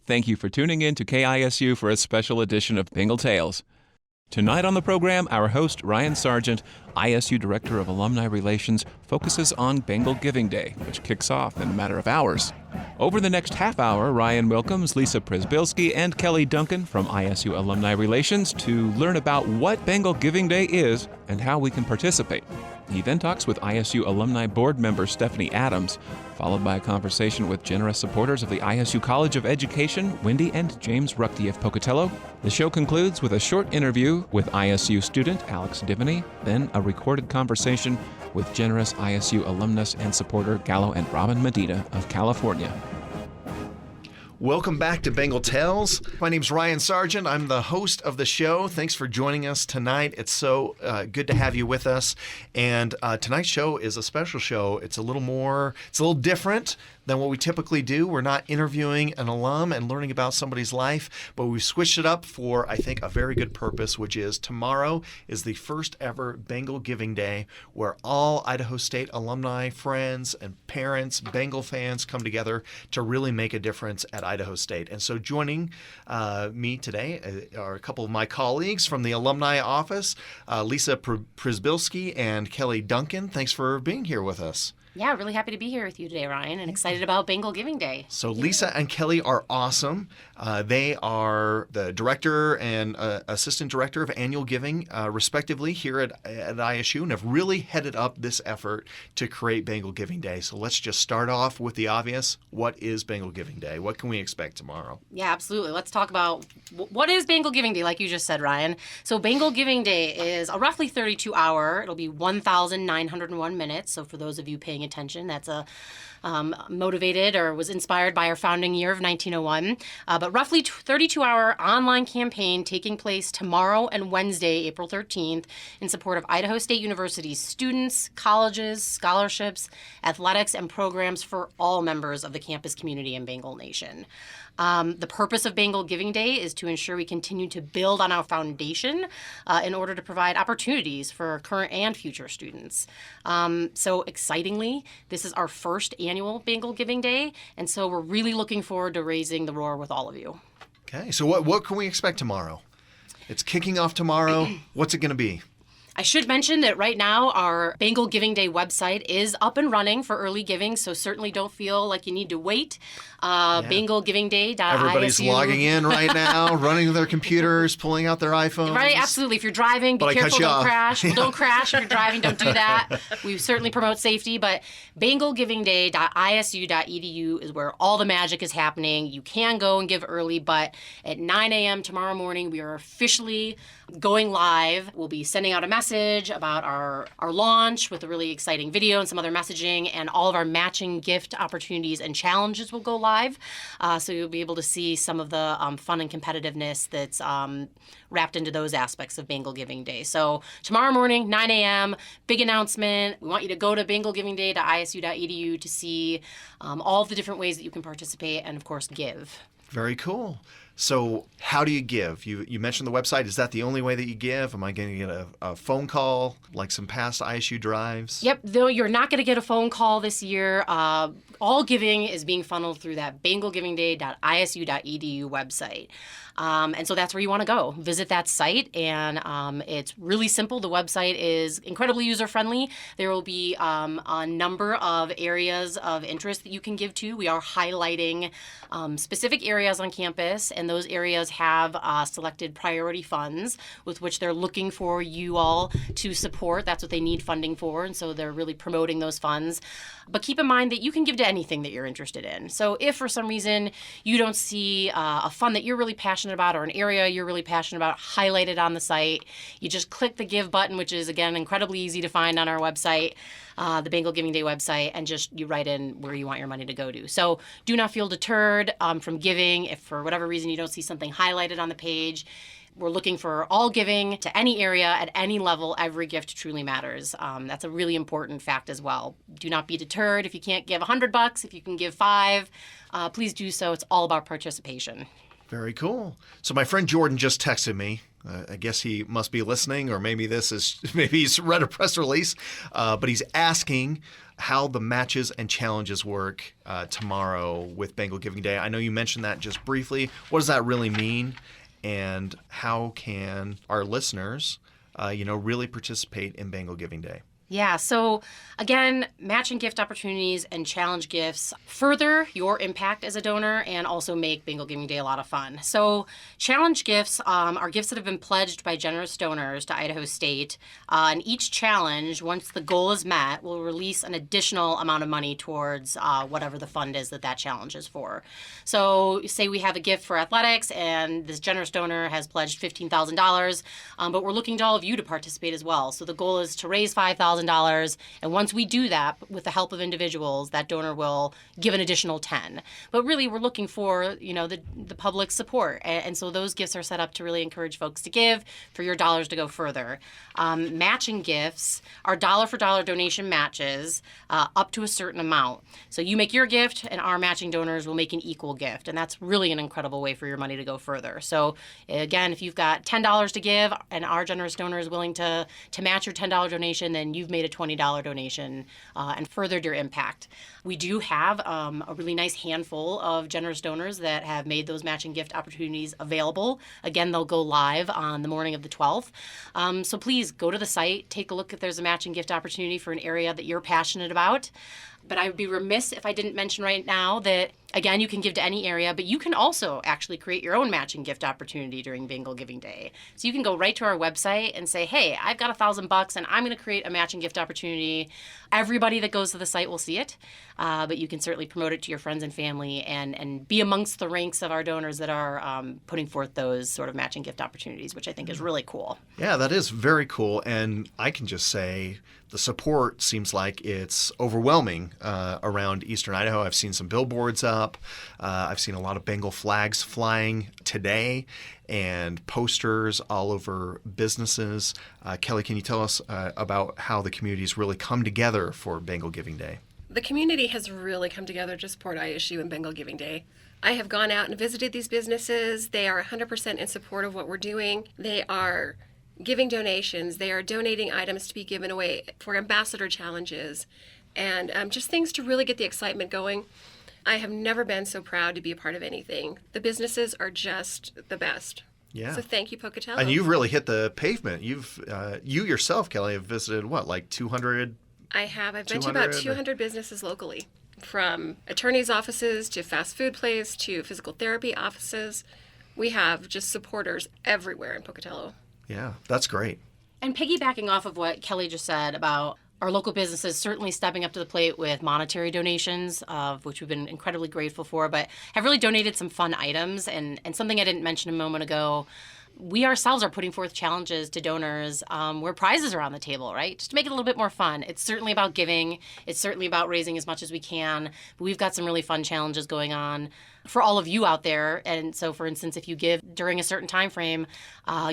Thank you for tuning in to KISU for a special edition of Bengal Tales. Tonight on the program, our host, Ryan Sargent, ISU Director of Alumni Relations, focuses on Bengal Giving Day, which kicks off in a matter of hours. Over the next half hour, Ryan welcomes Lisa Przybylski and Kelly Duncan from ISU Alumni Relations to learn about what Bengal Giving Day is and how we can participate. He then talks with ISU Alumni Board member Stephanie Adams, followed by a conversation with generous supporters of the ISU College of Education, Wendy and James Ruchti of Pocatello. The show concludes with a short interview with ISU student Alex Diviney, then a recorded conversation with generous ISU alumnus and supporter Galo and Robyn Medina of California. Welcome back to Bengal Tales. My name's Ryan Sargent. I'm the host of the show. Thanks for joining us tonight. It's so good to have you with us. And tonight's show is a special show. It's a little different than what we typically do. We're not interviewing an alum and learning about somebody's life, but we've switched it up for, I think, a very good purpose, which is tomorrow is the first ever Bengal Giving Day, where all Idaho State alumni, friends, and parents, Bengal fans come together to really make a difference at Idaho State. And so joining me today are a couple of my colleagues from the alumni office, Lisa Przybylski and Kelly Duncan. Thanks for being here with us. Yeah, really happy to be here with you today, Ryan, and excited about Bengal Giving Day. So Lisa and Kelly are awesome. They are the director and assistant director of annual giving, respectively, here at ISU, and have really headed up this effort to create Bengal Giving Day. So let's just start off with the obvious. What is Bengal Giving Day? What can we expect tomorrow? Yeah, absolutely. Let's talk about what is Bengal Giving Day, like you just said, Ryan. So Bengal Giving Day is a roughly 32-hour. It'll be 1,901 minutes. So for those of you paying attention, that's a motivated or was inspired by our founding year of 1901, but roughly 32-hour online campaign taking place tomorrow and Wednesday, April 13th, in support of Idaho State University's students, colleges, scholarships, athletics, and programs for all members of the campus community in Bengal Nation. The purpose of Bengal Giving Day is to ensure we continue to build on our foundation in order to provide opportunities for current and future students. So excitingly, this is our first annual Bengal Giving Day, and so we're really looking forward to raising the roar with all of you. Okay, so what can we expect tomorrow? It's kicking off tomorrow. What's it going to be? I should mention that right now our Bengal Giving Day website is up and running for early giving, so certainly don't feel like you need to wait. BengalGivingDay.isu. Everybody's logging in right now, running their computers, pulling out their iPhones. Right, absolutely. If you're driving, be careful, don't crash. Well, don't crash if you're driving, don't do that. We certainly promote safety, but BengalGivingDay.isu.edu is where all the magic is happening. You can go and give early, but at 9 a.m. tomorrow morning, we are officially going live. We'll be sending out a message about our launch with a really exciting video and some other messaging, and all of our matching gift opportunities and challenges will go live. So you'll be able to see some of the fun and competitiveness that's wrapped into those aspects of Bengal Giving Day. So tomorrow morning, 9 a.m., big announcement. We want you to go to BengalGivingDay.isu.edu to see all of the different ways that you can participate and, of course, give. Very cool. So how do you give? You mentioned the website. Is that the only way that you give? Am I going to get a phone call like some past ISU drives? Yep. Though you're not going to get a phone call this year. All giving is being funneled through that BengalGivingDay.isu.edu website. And so that's where you want to go. Visit that site, and it's really simple. The website is incredibly user-friendly. There will be a number of areas of interest that you can give to. We are highlighting specific areas on campus, and those areas have selected priority funds with which they're looking for you all to support. That's what they need funding for, and so they're really promoting those funds. But keep in mind that you can give to anything that you're interested in. So if for some reason you don't see a fund that you're really passionate about or an area you're really passionate about highlighted on the site, you just click the Give button, which is, again, incredibly easy to find on our website, the Bengal Giving Day website, and just you write in where you want your money to go to. So do not feel deterred from giving if for whatever reason you don't see something highlighted on the page. We're looking for all giving to any area at any level. Every gift truly matters. That's a really important fact as well. Do not be deterred. If you can't give $100, if you can give $5, please do so. It's all about participation. Very cool. So my friend Jordan just texted me. I guess he must be listening, or maybe he's read a press release, but he's asking how the matches and challenges work tomorrow with Bengal Giving Day. I know you mentioned that just briefly. What does that really mean? And how can our listeners, really participate in Bengal Giving Day? Yeah, so again, matching gift opportunities and challenge gifts further your impact as a donor and also make Bengal Giving Day a lot of fun. So challenge gifts are gifts that have been pledged by generous donors to Idaho State. And each challenge, once the goal is met, will release an additional amount of money towards whatever the fund is that challenge is for. So say we have a gift for athletics and this generous donor has pledged $15,000, but we're looking to all of you to participate as well. So the goal is to raise $5,000. And once we do that, with the help of individuals, that donor will give an additional 10. But really, we're looking for, the public support. And so those gifts are set up to really encourage folks to give, for your dollars to go further. Matching gifts are dollar-for-dollar donation matches up to a certain amount. So you make your gift, and our matching donors will make an equal gift. And that's really an incredible way for your money to go further. So again, if you've got $10 to give, and our generous donor is willing to match your $10 donation, then you've made a $20 donation and furthered your impact. We do have a really nice handful of generous donors that have made those matching gift opportunities available. Again, they'll go live on the morning of the 12th. So please go to the site, take a look if there's a matching gift opportunity for an area that you're passionate about. But I would be remiss if I didn't mention right now that, again, you can give to any area, but you can also actually create your own matching gift opportunity during Bengal Giving Day. So you can go right to our website and say, hey, I've got $1,000 and I'm going to create a matching gift opportunity. Everybody that goes to the site will see it, but you can certainly promote it to your friends and family and be amongst the ranks of our donors that are putting forth those sort of matching gift opportunities, which I think is really cool. Yeah, that is very cool. And I can just say the support seems like it's overwhelming around Eastern Idaho. I've seen some billboards up. I've seen a lot of Bengal flags flying today and posters all over businesses. Kelly, can you tell us about how the community's really come together for Bengal Giving Day? The community has really come together to support ISU and Bengal Giving Day. I have gone out and visited these businesses. They are 100% in support of what we're doing. They are giving donations. They are donating items to be given away for ambassador challenges and just things to really get the excitement going. I have never been so proud to be a part of anything. The businesses are just the best. Yeah. So thank you, Pocatello. And you've really hit the pavement. You yourself, Kelly, have visited like 200? I have. I've been to about 200 businesses locally, from attorneys' offices to fast food places to physical therapy offices. We have just supporters everywhere in Pocatello. Yeah, that's great. And piggybacking off of what Kelly just said about our local businesses certainly stepping up to the plate with monetary donations, of which we've been incredibly grateful for, but have really donated some fun items. And something I didn't mention a moment ago, we ourselves are putting forth challenges to donors where prizes are on the table, right? Just to make it a little bit more fun. It's certainly about giving. It's certainly about raising as much as we can. But we've got some really fun challenges going on for all of you out there. And so, for instance, if you give during a certain time frame,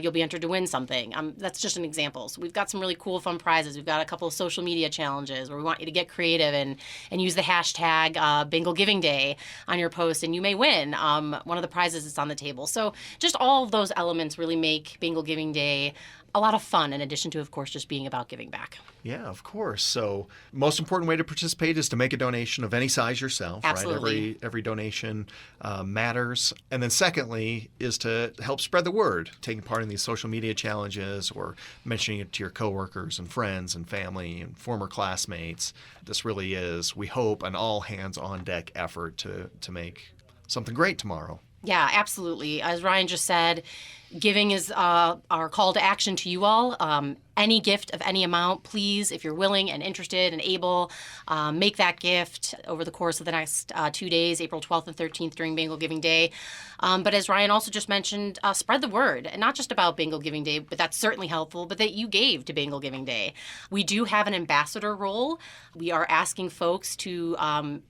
you'll be entered to win something. That's just an example. So we've got some really cool, fun prizes. We've got a couple of social media challenges where we want you to get creative and use the hashtag Bengal Giving Day on your post, and you may win one of the prizes that's on the table. So just all of those elements really make Bengal Giving Day a lot of fun, in addition to, of course, just being about giving back. Yeah, of course. So most important way to participate is to make a donation of any size yourself. Absolutely. Right? Every donation matters. And then secondly is to help spread the word, taking part in these social media challenges or mentioning it to your coworkers and friends and family and former classmates. This really is, we hope, an all hands on deck effort to make something great tomorrow. Yeah, absolutely. As Ryan just said, giving is our call to action to you all. Any gift of any amount, please, if you're willing and interested and able, make that gift over the course of the next 2 days, April 12th and 13th during Bengal Giving Day. But as Ryan also just mentioned, spread the word, and not just about Bengal Giving Day, but that's certainly helpful, but that you gave to Bengal Giving Day. We do have an ambassador role. We are asking folks to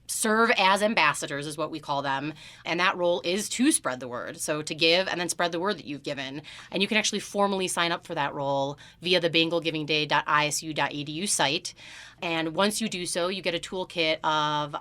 serve as ambassadors, is what we call them, and that role is to spread the word. So to give and then spread the word that you've given. And you can actually formally sign up for that role via the bengalgivingday.isu.edu site. And once you do so, you get a toolkit of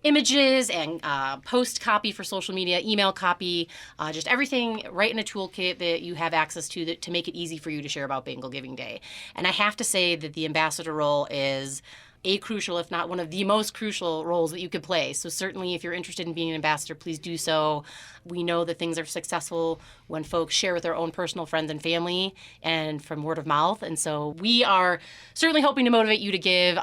images and post copy for social media, email copy, just everything right in a toolkit that you have access to make it easy for you to share about Bengal Giving Day. And I have to say that the ambassador role is a crucial, if not one of the most crucial roles that you could play. So certainly if you're interested in being an ambassador, please do so. We know that things are successful when folks share with their own personal friends and family and from word of mouth. And so we are certainly hoping to motivate you to give.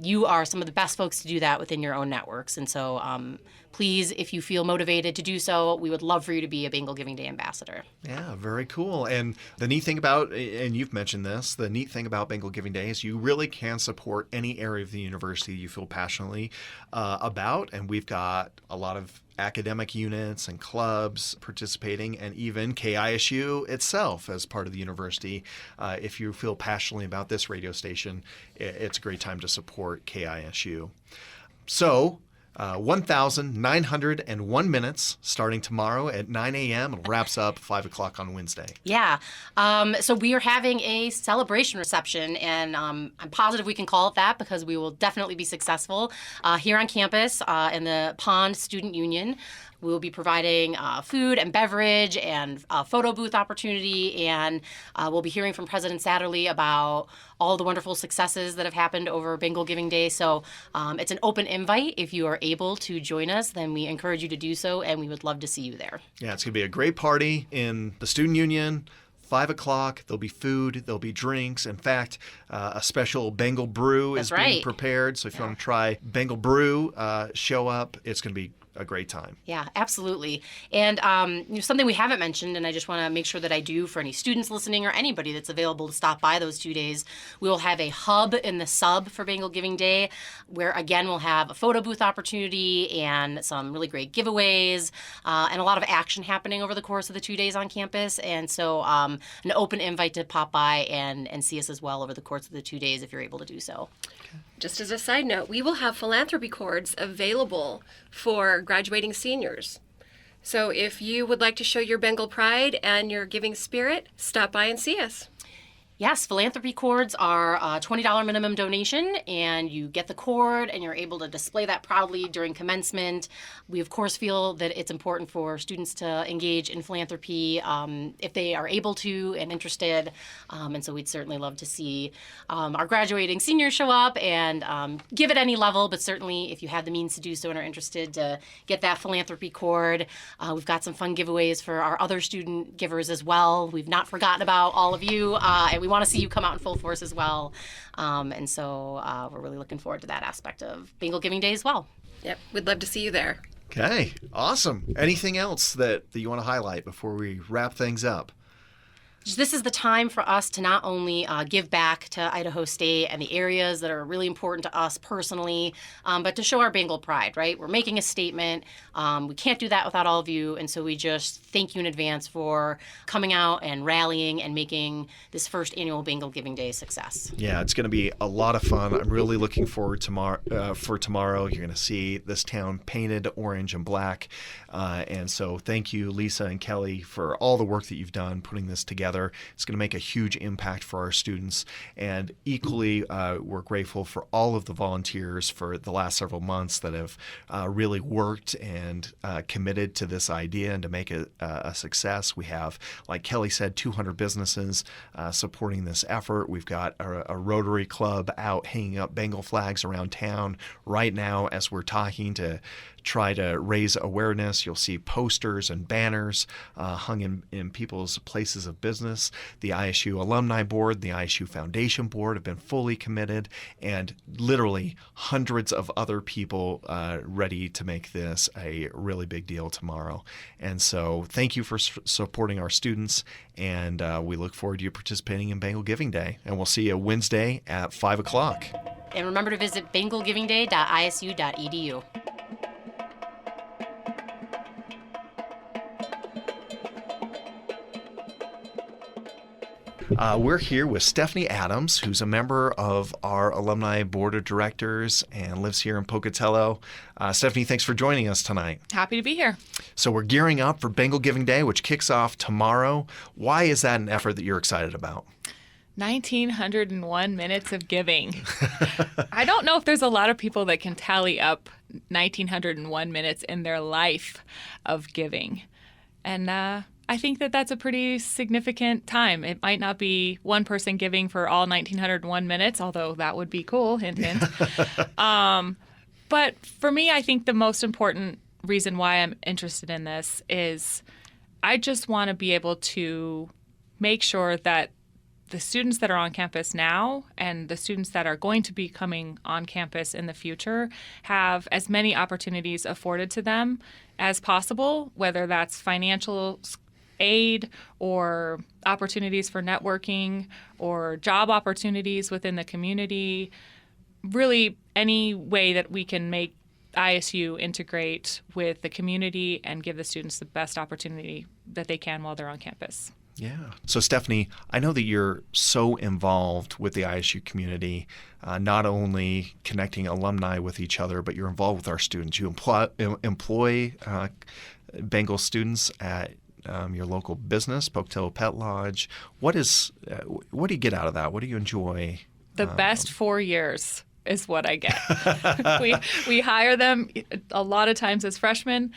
You are some of the best folks to do that within your own networks. And so please, if you feel motivated to do so, we would love for you to be a Bengal Giving Day ambassador. Yeah, very cool. And the neat thing about, and you've mentioned this, the neat thing about Bengal Giving Day is you really can support any area of the university you feel passionately about. And we've got a lot of academic units and clubs participating, and even KISU itself as part of the university. If you feel passionately about this radio station, it's a great time to support KISU. So, 1,901 minutes starting tomorrow at 9 a.m. It wraps up 5 o'clock on Wednesday. Yeah. So we are having a celebration reception, and I'm positive we can call it that because we will definitely be successful here on campus in the Pond Student Union. We will be providing food and beverage and a photo booth opportunity, and we'll be hearing from President Satterley about all the wonderful successes that have happened over Bengal Giving Day. So it's an open invite. If you are able to join us, then we encourage you to do so, and we would love to see you there. Yeah, it's going to be a great party in the Student Union. 5 o'clock, there'll be food, there'll be drinks. In fact, a special Bengal brew is being prepared. So if you want to try Bengal brew, show up. It's going to be a great time. Yeah, absolutely. And something we haven't mentioned, and I just want to make sure that I do for any students listening or anybody that's available to stop by those 2 days, we will have a hub in the sub for Bengal Giving Day, where again we'll have a photo booth opportunity and some really great giveaways and a lot of action happening over the course of the 2 days on campus. And so an open invite to pop by and see us as well over the course of the 2 days if you're able to do so. Just as a side note, we will have philanthropy cords available for graduating seniors. So if you would like to show your Bengal pride and your giving spirit, stop by and see us. Yes, philanthropy cords are a $20 minimum donation, and you get the cord and you're able to display that proudly during commencement. We, of course, feel that it's important for students to engage in philanthropy if they are able to and interested. And so we'd certainly love to see our graduating seniors show up and give at any level, but certainly if you have the means to do so and are interested to get that philanthropy cord. We've got some fun giveaways for our other student givers as well. We've not forgotten about all of you, and we want to see you come out in full force as well. And so we're really looking forward to that aspect of Bengal Giving Day as well. Yep, we'd love to see you there. Okay, awesome. Anything else that you want to highlight before we wrap things up? This is the time for us to not only give back to Idaho State and the areas that are really important to us personally, but to show our Bengal pride, right? We're making a statement. We can't do that without all of you, and so we just thank you in advance for coming out and rallying and making this first annual Bengal Giving Day a success. Yeah, it's going to be a lot of fun. I'm really looking forward for tomorrow. You're going to see this town painted orange and black, and so thank you, Lisa and Kelly, for all the work that you've done putting this together. It's going to make a huge impact for our students, and equally we're grateful for all of the volunteers for the last several months that have really worked and committed to this idea and to make it a success. We have, like Kelly said, 200 businesses supporting this effort. We've got a Rotary Club out hanging up Bengal flags around town right now as we're talking to try to raise awareness. You'll see posters and banners hung in people's places of business. The ISU Alumni Board, the ISU Foundation Board have been fully committed, and literally hundreds of other people ready to make this a really big deal tomorrow. And so thank you for supporting our students, and we look forward to you participating in Bengal Giving Day. And we'll see you Wednesday at 5 o'clock. And remember to visit bengalgivingday.isu.edu. We're here with Stephanie Adams, who's a member of our Alumni Board of Directors and lives here in Pocatello. Stephanie, thanks for joining us tonight. Happy to be here. So we're gearing up for Bengal Giving Day, which kicks off tomorrow. Why is that an effort that you're excited about? 1,901 minutes of giving. I don't know if there's a lot of people that can tally up 1,901 minutes in their life of giving. And I think that that's a pretty significant time. It might not be one person giving for all 1,901 minutes, although that would be cool, hint, hint. But for me, I think the most important reason why I'm interested in this is I just want to be able to make sure that the students that are on campus now and the students that are going to be coming on campus in the future have as many opportunities afforded to them as possible, whether that's financial aid or opportunities for networking or job opportunities within the community, really any way that we can make ISU integrate with the community and give the students the best opportunity that they can while they're on campus. Yeah. So, Stephanie, I know that you're so involved with the ISU community, not only connecting alumni with each other, but you're involved with our students. You employ Bengal students at your local business, Pocatello Pet Lodge. What do you get out of that? What do you enjoy? The best 4 years is what I get. We hire them a lot of times as freshmen.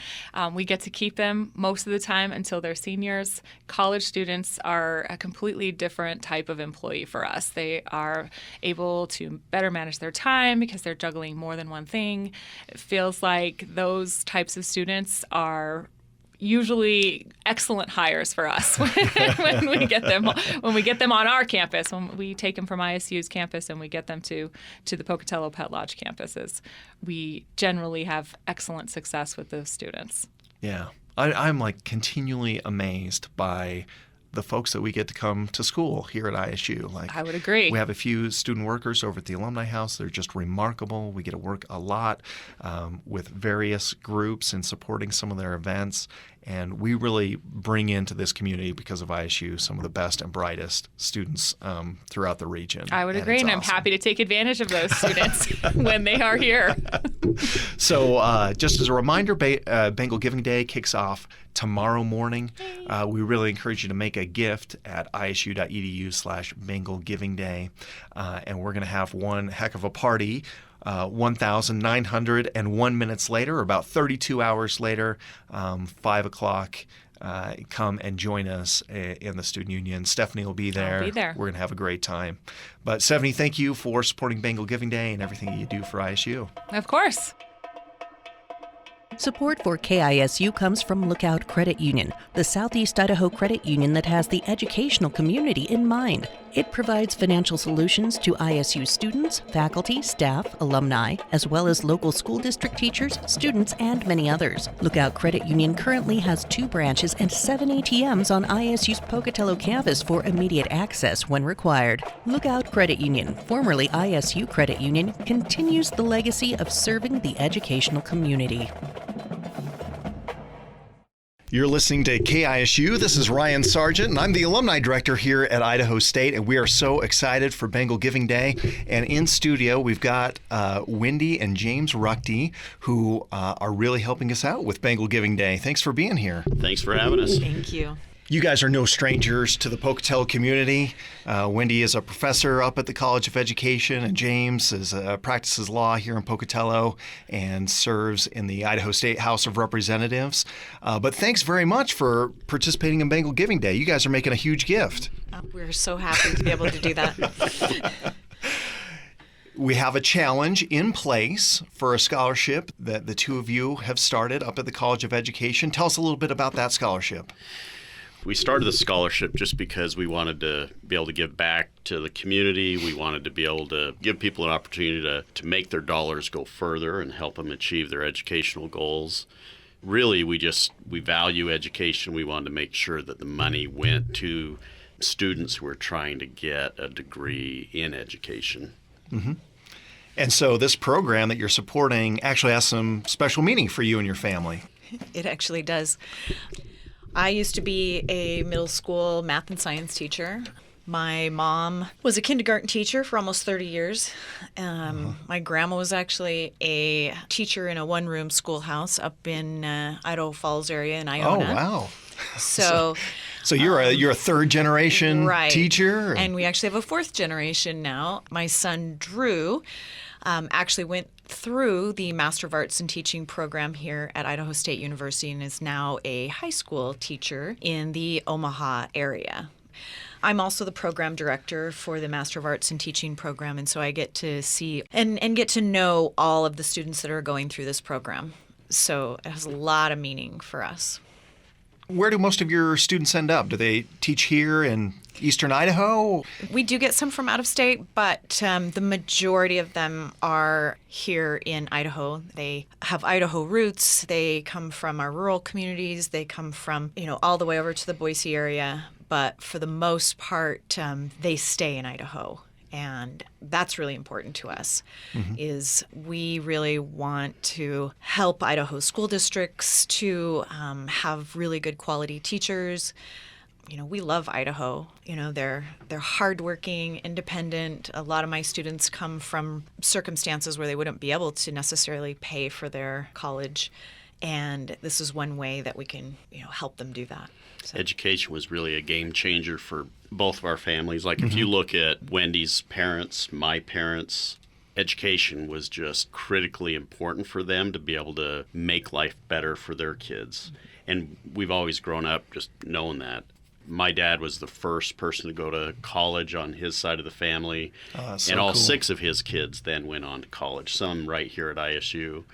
We get to keep them most of the time until they're seniors. College students are a completely different type of employee for us. They are able to better manage their time because they're juggling more than one thing. It feels like those types of students are usually excellent hires for us when we get them on our campus, when we take them from ISU's campus and we get them to the Pocatello Pet Lodge campuses. We generally have excellent success with those students. Yeah. I'm like continually amazed by the folks that we get to come to school here at ISU. I would agree. We have a few student workers over at the Alumni House. They're just remarkable. We get to work a lot with various groups and supporting some of their events. And we really bring into this community, because of ISU, some of the best and brightest students throughout the region. I would agree, and I'm happy to take advantage of those students when they are here. So just as a reminder, Bengal Giving Day kicks off tomorrow morning. We really encourage you to make a gift at isu.edu/Bengal Giving Day. And we're going to have one heck of a party. 1,901 minutes later, or about 32 hours later, 5 o'clock, come and join us in the Student Union. Stephanie will be there. I'll be there. We're going to have a great time. But Stephanie, thank you for supporting Bengal Giving Day and everything that you do for ISU. Of course. Support for KISU comes from Lookout Credit Union, the Southeast Idaho credit union that has the educational community in mind. It provides financial solutions to ISU students, faculty, staff, alumni, as well as local school district teachers, students, and many others. Lookout Credit Union currently has 2 branches and 7 ATMs on ISU's Pocatello campus for immediate access when required. Lookout Credit Union, formerly ISU Credit Union, continues the legacy of serving the educational community. You're listening to KISU. This is Ryan Sargent, and I'm the Alumni Director here at Idaho State, and we are so excited for Bengal Giving Day. And in studio, we've got Wendy and James Ruchti, who are really helping us out with Bengal Giving Day. Thanks for being here. Thanks for having us. Thank you. You guys are no strangers to the Pocatello community. Wendy is a professor up at the College of Education, and James practices law here in Pocatello and serves in the Idaho State House of Representatives. But thanks very much for participating in Bengal Giving Day. You guys are making a huge gift. We're so happy to be able to do that. We have a challenge in place for a scholarship that the two of you have started up at the College of Education. Tell us a little bit about that scholarship. We started the scholarship just because we wanted to be able to give back to the community. We wanted to be able to give people an opportunity to make their dollars go further and help them achieve their educational goals. Really, we value education. We wanted to make sure that the money went to students who are trying to get a degree in education. Mm-hmm. And so this program that you're supporting actually has some special meaning for you and your family. It actually does. I used to be a middle school math and science teacher. My mom was a kindergarten teacher for almost 30 years. My grandma was actually a teacher in a one-room schoolhouse up in Idaho Falls area in Iona. Oh, wow. So So you're a third generation Right. teacher? And we actually have a fourth generation now. My son, Drew, actually went through the Master of Arts in Teaching program here at Idaho State University and is now a high school teacher in the Omaha area. I'm also the program director for the Master of Arts in Teaching program, and so I get to see and get to know all of the students that are going through this program. So it has a lot of meaning for us. Where do most of your students end up? Do they teach here in eastern Idaho? We do get some from out of state, but the majority of them are here in Idaho. They have Idaho roots. They come from our rural communities. They come from, all the way over to the Boise area. But for the most part, they stay in Idaho. And that's really important to us, is we really want to help Idaho school districts to have really good quality teachers. We love Idaho. They're hardworking, independent. A lot of my students come from circumstances where they wouldn't be able to necessarily pay for their college. And this is one way that we can, help them do that. So. Education was really a game changer for both of our families. Like if you look at Wendy's parents, my parents, education was just critically important for them to be able to make life better for their kids. And we've always grown up just knowing that. My dad was the first person to go to college on his side of the family. And all 6 of his kids then went on to college, some right here at ISU.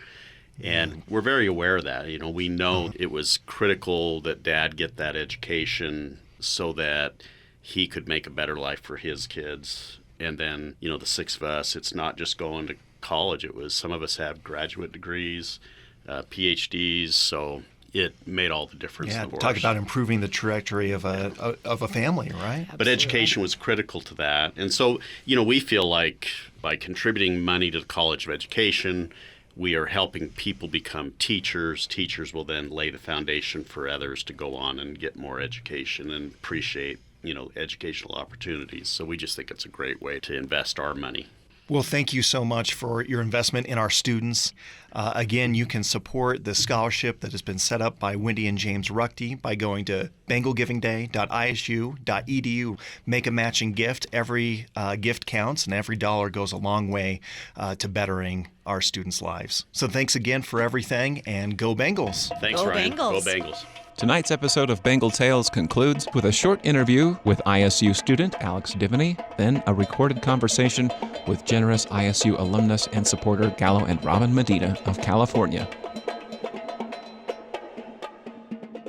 And we're very aware of that. We know it was critical that Dad get that education so that he could make a better life for his kids. And then, the 6 of us, it's not just going to college. It was some of us have graduate degrees, PhDs, so it made all the difference. Yeah, talk about improving the trajectory of a family, right? But education was critical to that. And so, we feel like by contributing money to the College of Education, we are helping people become teachers. Teachers will then lay the foundation for others to go on and get more education and appreciate, educational opportunities. So we just think it's a great way to invest our money. Well, thank you so much for your investment in our students. Again, you can support the scholarship that has been set up by Wendy and James Ruchti by going to bengalgivingday.isu.edu. Make a matching gift. Every gift counts, and every dollar goes a long way to bettering our students' lives. So thanks again for everything, and go Bengals. Thanks, Go Ryan. Bengals. Go Bengals. Tonight's episode of Bengal Tales concludes with a short interview with ISU student Alex Diviney, then a recorded conversation with generous ISU alumnus and supporter Galo and Robyn Medina of California.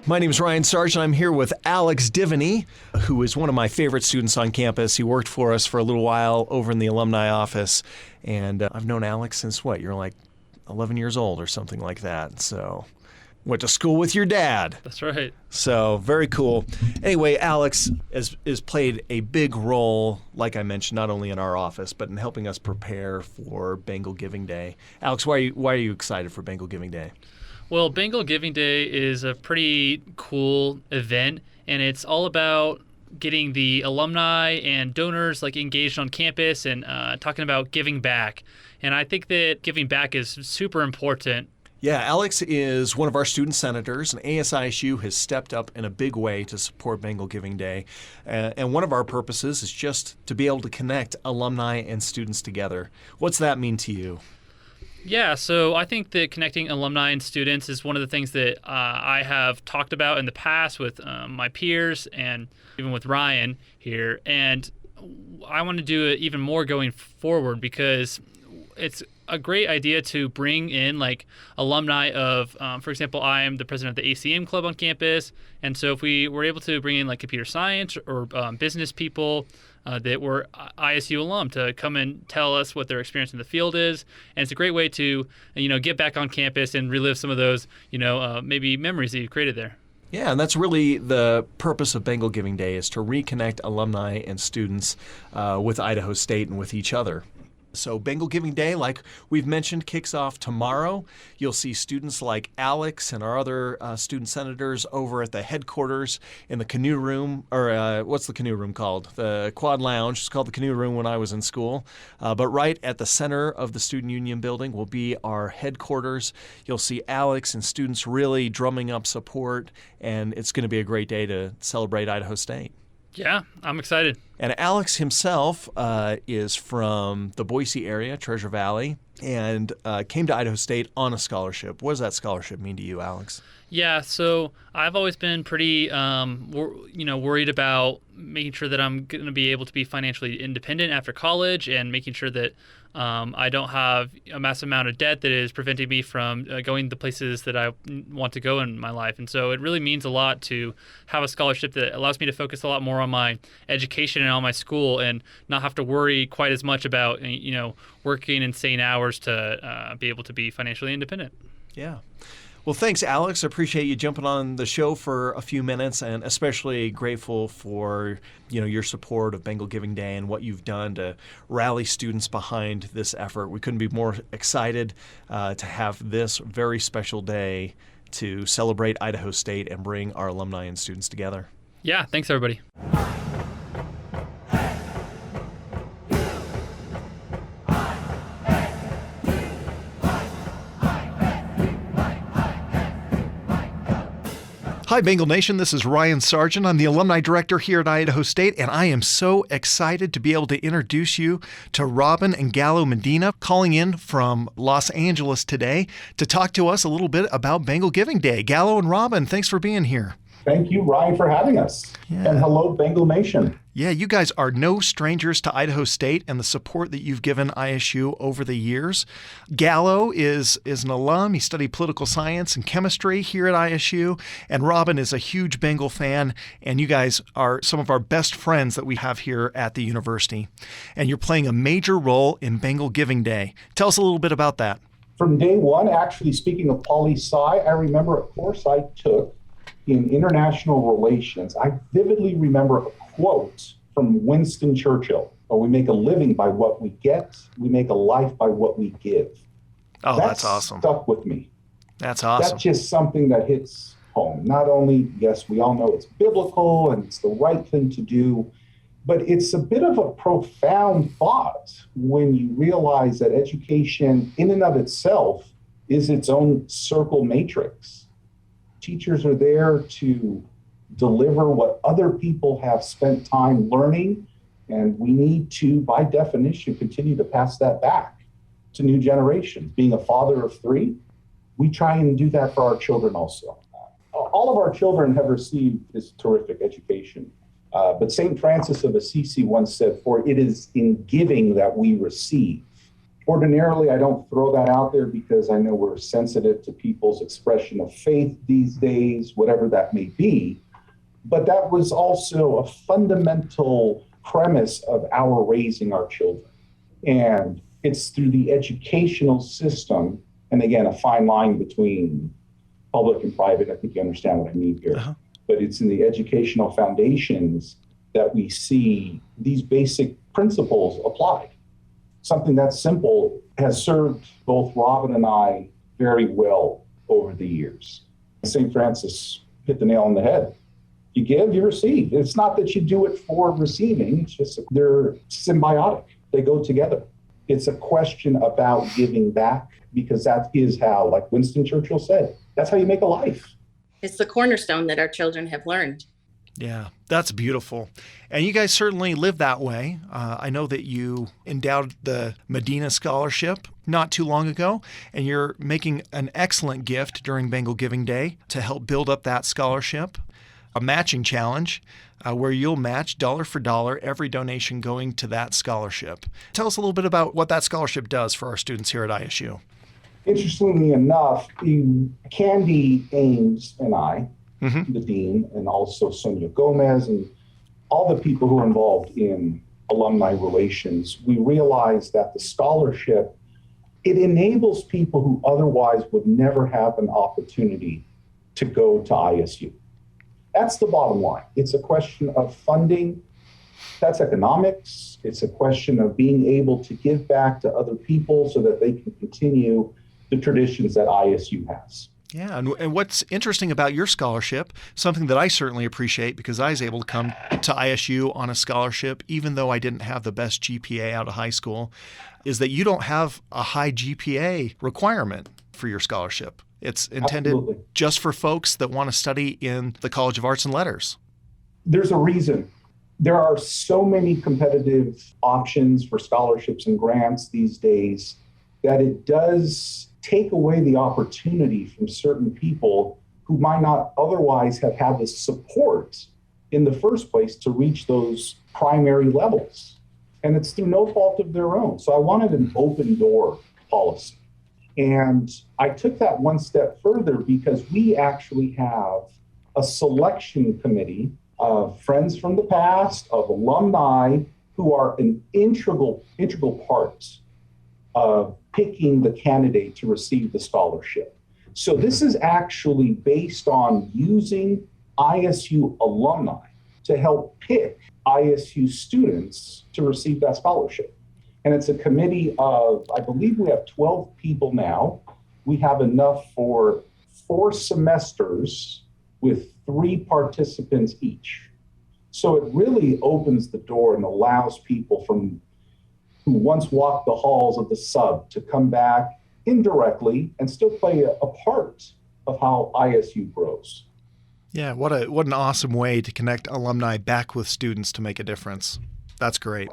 My name is Ryan Sargent. I'm here with Alex Diviney, who is one of my favorite students on campus. He worked for us for a little while over in the alumni office, and I've known Alex since you're like 11 years old or something like that. So went to school with your dad. That's right. So very cool. Anyway, Alex has played a big role, like I mentioned, not only in our office, but in helping us prepare for Bengal Giving Day. Alex, why are you excited for Bengal Giving Day? Well, Bengal Giving Day is a pretty cool event, and it's all about getting the alumni and donors engaged on campus and talking about giving back. And I think that giving back is super important. Yeah, Alex is one of our student senators, and ASISU has stepped up in a big way to support Bengal Giving Day. And one of our purposes is just to be able to connect alumni and students together. What's that mean to you? Yeah, so I think that connecting alumni and students is one of the things that I have talked about in the past with my peers and even with Ryan here. And I want to do it even more going forward because it's a great idea to bring in alumni of, for example, I am the president of the ACM club on campus. And so if we were able to bring in computer science or business people that were ISU alum to come and tell us what their experience in the field is. And it's a great way to, get back on campus and relive some of those, maybe memories that you've created there. Yeah, and that's really the purpose of Bengal Giving Day, is to reconnect alumni and students with Idaho State and with each other. So Bengal Giving Day, like we've mentioned, kicks off tomorrow. You'll see students like Alex and our other student senators over at the headquarters in the canoe room, or what's the canoe room called? The Quad Lounge. It's called the canoe room when I was in school. But right at the center of the Student Union building will be our headquarters. You'll see Alex and students really drumming up support, and it's going to be a great day to celebrate Idaho State. Yeah, I'm excited. And Alex himself is from the Boise area, Treasure Valley, and came to Idaho State on a scholarship. What does that scholarship mean to you, Alex? Yeah, so I've always been pretty, worried about making sure that I'm going to be able to be financially independent after college and making sure that I don't have a massive amount of debt that is preventing me from going the places that I want to go in my life. And so it really means a lot to have a scholarship that allows me to focus a lot more on my education and on my school and not have to worry quite as much about, working insane hours to be able to be financially independent. Yeah. Well, thanks, Alex. I appreciate you jumping on the show for a few minutes, and especially grateful for your support of Bengal Giving Day and what you've done to rally students behind this effort. We couldn't be more excited to have this very special day to celebrate Idaho State and bring our alumni and students together. Yeah, thanks, everybody. Hi, Bengal Nation. This is Ryan Sargent. I'm the Alumni Director here at Idaho State, and I am so excited to be able to introduce you to Robyn and Galo Medina, calling in from Los Angeles today to talk to us a little bit about Bengal Giving Day. Galo and Robyn, thanks for being here. Thank you, Ryan, for having us. Yeah. And hello, Bengal Nation. Yeah, you guys are no strangers to Idaho State and the support that you've given ISU over the years. Galo is an alum. He studied political science and chemistry here at ISU. And Robyn is a huge Bengal fan. And you guys are some of our best friends that we have here at the university. And you're playing a major role in Bengal Giving Day. Tell us a little bit about that. From day one, actually, speaking of poli-sci, I remember a course I took in international relations. I vividly remember a quote from Winston Churchill: we make a living by what we get, we make a life by what we give. Oh, that's awesome. Stuck with me. That's awesome. That's just something that hits home. Not only, yes, we all know it's biblical and it's the right thing to do, but it's a bit of a profound thought when you realize that education in and of itself is its own circle matrix. Teachers are there to deliver what other people have spent time learning, and we need to, by definition, continue to pass that back to new generations. Being a father of three, we try and do that for our children also. All of our children have received this terrific education, but St. Francis of Assisi once said, "For it is in giving that we receive." Ordinarily, I don't throw that out there because I know we're sensitive to people's expression of faith these days, whatever that may be. But that was also a fundamental premise of our raising our children. And it's through the educational system, and again, a fine line between public and private. I think you understand what I mean here. Uh-huh. But it's in the educational foundations that we see these basic principles applied. Something that simple has served both Robyn and I very well over the years. St. Francis hit the nail on the head. You give, you receive. It's not that you do it for receiving. It's just they're symbiotic. They go together. It's a question about giving back, because that is how, like Winston Churchill said, that's how you make a life. It's the cornerstone that our children have learned. Yeah, that's beautiful. And you guys certainly live that way. I know that you endowed the Medina Scholarship not too long ago, and you're making an excellent gift during Bengal Giving Day to help build up that scholarship, a matching challenge where you'll match dollar for dollar every donation going to that scholarship. Tell us a little bit about what that scholarship does for our students here at ISU. Interestingly enough, Candy Ames and I, the dean, and also Sonia Gomez and all the people who are involved in alumni relations, we realized that the scholarship, it enables people who otherwise would never have an opportunity to go to ISU. That's the bottom line. It's a question of funding That's economics. It's a question of being able to give back to other people so that they can continue the traditions that ISU has. Yeah, and what's interesting about your scholarship, something that I certainly appreciate because I was able to come to ISU on a scholarship, even though I didn't have the best GPA out of high school, is that you don't have a high GPA requirement for your scholarship. It's intended just for folks that want to study in the College of Arts and Letters. There's a reason. There are so many competitive options for scholarships and grants these days that it does take away the opportunity from certain people who might not otherwise have had the support in the first place to reach those primary levels. And it's through no fault of their own. So I wanted an open door policy. And I took that one step further because we actually have a selection committee of friends from the past, of alumni who are an integral part of picking the candidate to receive the scholarship. So this is actually based on using ISU alumni to help pick ISU students to receive that scholarship. And it's a committee of, I believe we have 12 people now. We have enough for 4 semesters with 3 participants each. So it really opens the door and allows people who once walked the halls of the sub to come back indirectly and still play a part of how ISU grows. Yeah, what an awesome way to connect alumni back with students to make a difference. That's great.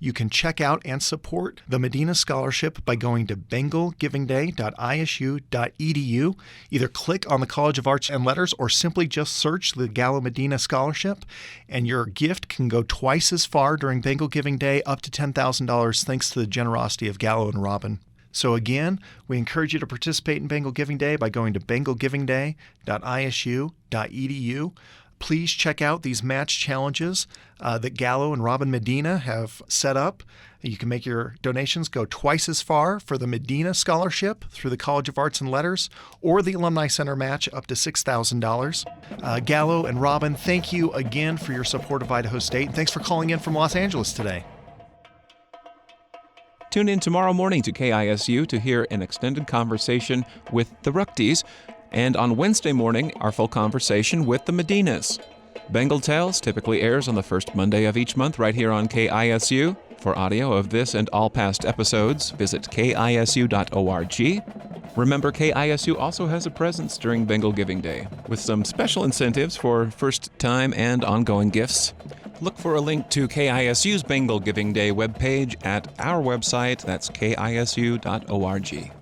You can check out and support the Medina Scholarship by going to bengalgivingday.isu.edu. Either click on the College of Arts and Letters or simply just search the Galo Medina Scholarship, and your gift can go twice as far during Bengal Giving Day, up to $10,000, thanks to the generosity of Galo and Robyn. So again, we encourage you to participate in Bengal Giving Day by going to bengalgivingday.isu.edu. Please check out these match challenges that Galo and Robyn Medina have set up. You can make your donations go twice as far for the Medina Scholarship through the College of Arts and Letters or the Alumni Center match up to $6,000. Galo and Robyn, thank you again for your support of Idaho State. And thanks for calling in from Los Angeles today. Tune in tomorrow morning to KISU to hear an extended conversation with the Ruchtis, and on Wednesday morning, our full conversation with the Medinas. Bengal Tales typically airs on the first Monday of each month right here on KISU. For audio of this and all past episodes, visit kisu.org. Remember, KISU also has a presence during Bengal Giving Day, with some special incentives for first-time and ongoing gifts. Look for a link to KISU's Bengal Giving Day webpage at our website, that's kisu.org.